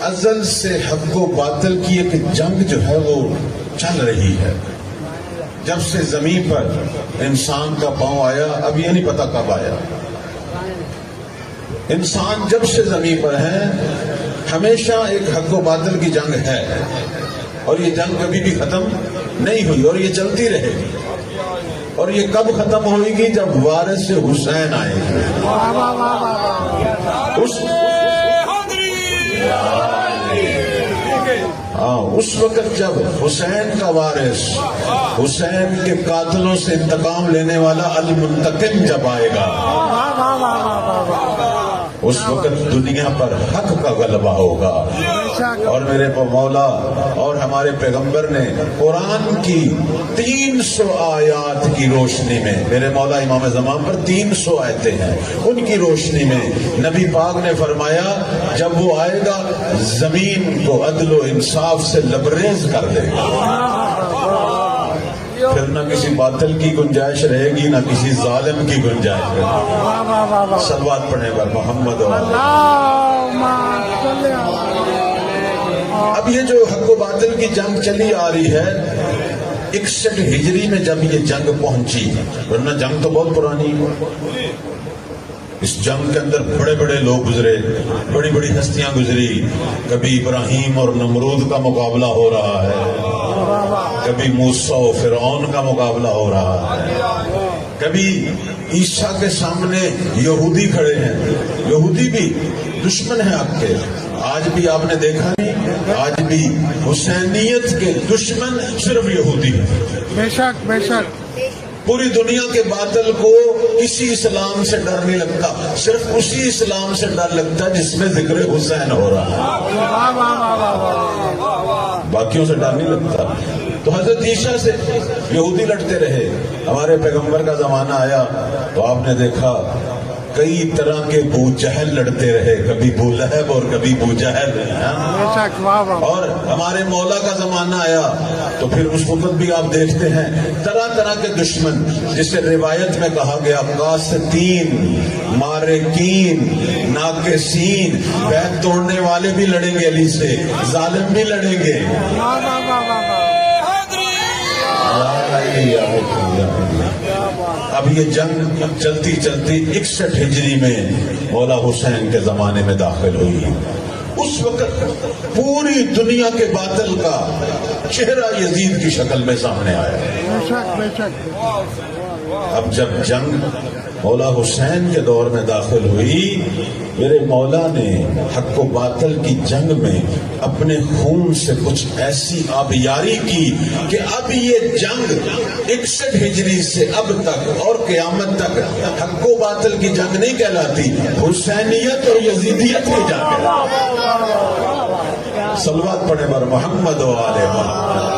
ازل سے حق و باطل کی ایک جنگ جو ہے وہ چل رہی ہے. جب سے زمین پر انسان کا پاؤں آیا، اب یہ نہیں پتا کب آیا. انسان جب سے زمین پر ہے ہمیشہ ایک حق و باطل کی جنگ ہے، اور یہ جنگ کبھی بھی ختم نہیں ہوئی، اور یہ چلتی رہے گی. اور یہ کب ختم ہوئے گی؟ جب وارث حسین آئے گی. اس وقت جب حسین کا وارث، حسین کے قاتلوں سے انتقام لینے والا المنتقم جب آئے گا، اس وقت دنیا پر حق کا غلبہ ہوگا. اور میرے مولا اور ہمارے پیغمبر نے قرآن کی 300 آیات کی روشنی میں، میرے مولا امام زمان پر 300 آیتیں ہیں، ان کی روشنی میں نبی پاک نے فرمایا جب وہ آئے گا زمین کو عدل و انصاف سے لبریز کر دے گا. پھر نہ کسی باطل کی گنجائش رہے گی، نہ کسی ظالم کی گنجائش رہے گی. صلوات پڑھنے پر محمد. اب یہ جو حق و باطل کی جنگ چلی آ رہی ہے، 61 ہجری میں جب یہ جنگ پہنچی، ورنہ جنگ تو بہت پرانی ہے. اس جنگ کے اندر بڑے بڑے لوگ گزرے، بڑی بڑی ہستیاں گزری. کبھی ابراہیم اور نمرود کا مقابلہ ہو رہا ہے، کبھی موسیٰ و فرعون کا مقابلہ ہو رہا ہے، کبھی عیسیٰ کے سامنے یہودی کھڑے ہیں. یہودی بھی دشمن ہیں آپ کے. آج بھی آپ نے دیکھا نہیں، آج بھی حسینیت کے دشمن صرف یہودی ہیں. بے شک بے شک. پوری دنیا کے باطل کو کسی اسلام سے ڈر نہیں لگتا، صرف اسی اسلام سے ڈر لگتا ہے جس میں ذکر حسین ہو رہا ہے. باقیوں سے ڈر نہیں لگتا. تو حضرت عیسیٰ سے یہودی لڑتے رہے. ہمارے پیغمبر کا زمانہ آیا تو آپ نے دیکھا کئی طرح کے ابو جہل لڑتے رہے، کبھی ابو لہب اور کبھی ابو جہل. اور ہمارے مولا کا زمانہ آیا تو پھر اس وقت بھی آپ دیکھتے ہیں طرح طرح کے دشمن، جسے روایت میں کہا گیا قاستین، مارکین، ناقصین. بیت توڑنے والے بھی لڑیں گے علی سے، ظالم بھی لڑیں گے. اب یہ جنگ چلتی چلتی 61 ہجری میں مولا حسین کے زمانے میں داخل ہوئی. اس وقت پوری دنیا کے باطل کا چہرہ یزید کی شکل میں سامنے آیا. اب جب جنگ مولا حسین کے دور میں داخل ہوئی، میرے مولا نے حق و باطل کی جنگ میں اپنے خون سے کچھ ایسی آبیاری کی کہ اب یہ جنگ 61 ہجری سے اب تک اور قیامت تک حق و باطل کی جنگ نہیں کہلاتی، حسینیت اور یزیدیت کی جنگ ہے. صلوات پڑھے بر محمد و آل محمد.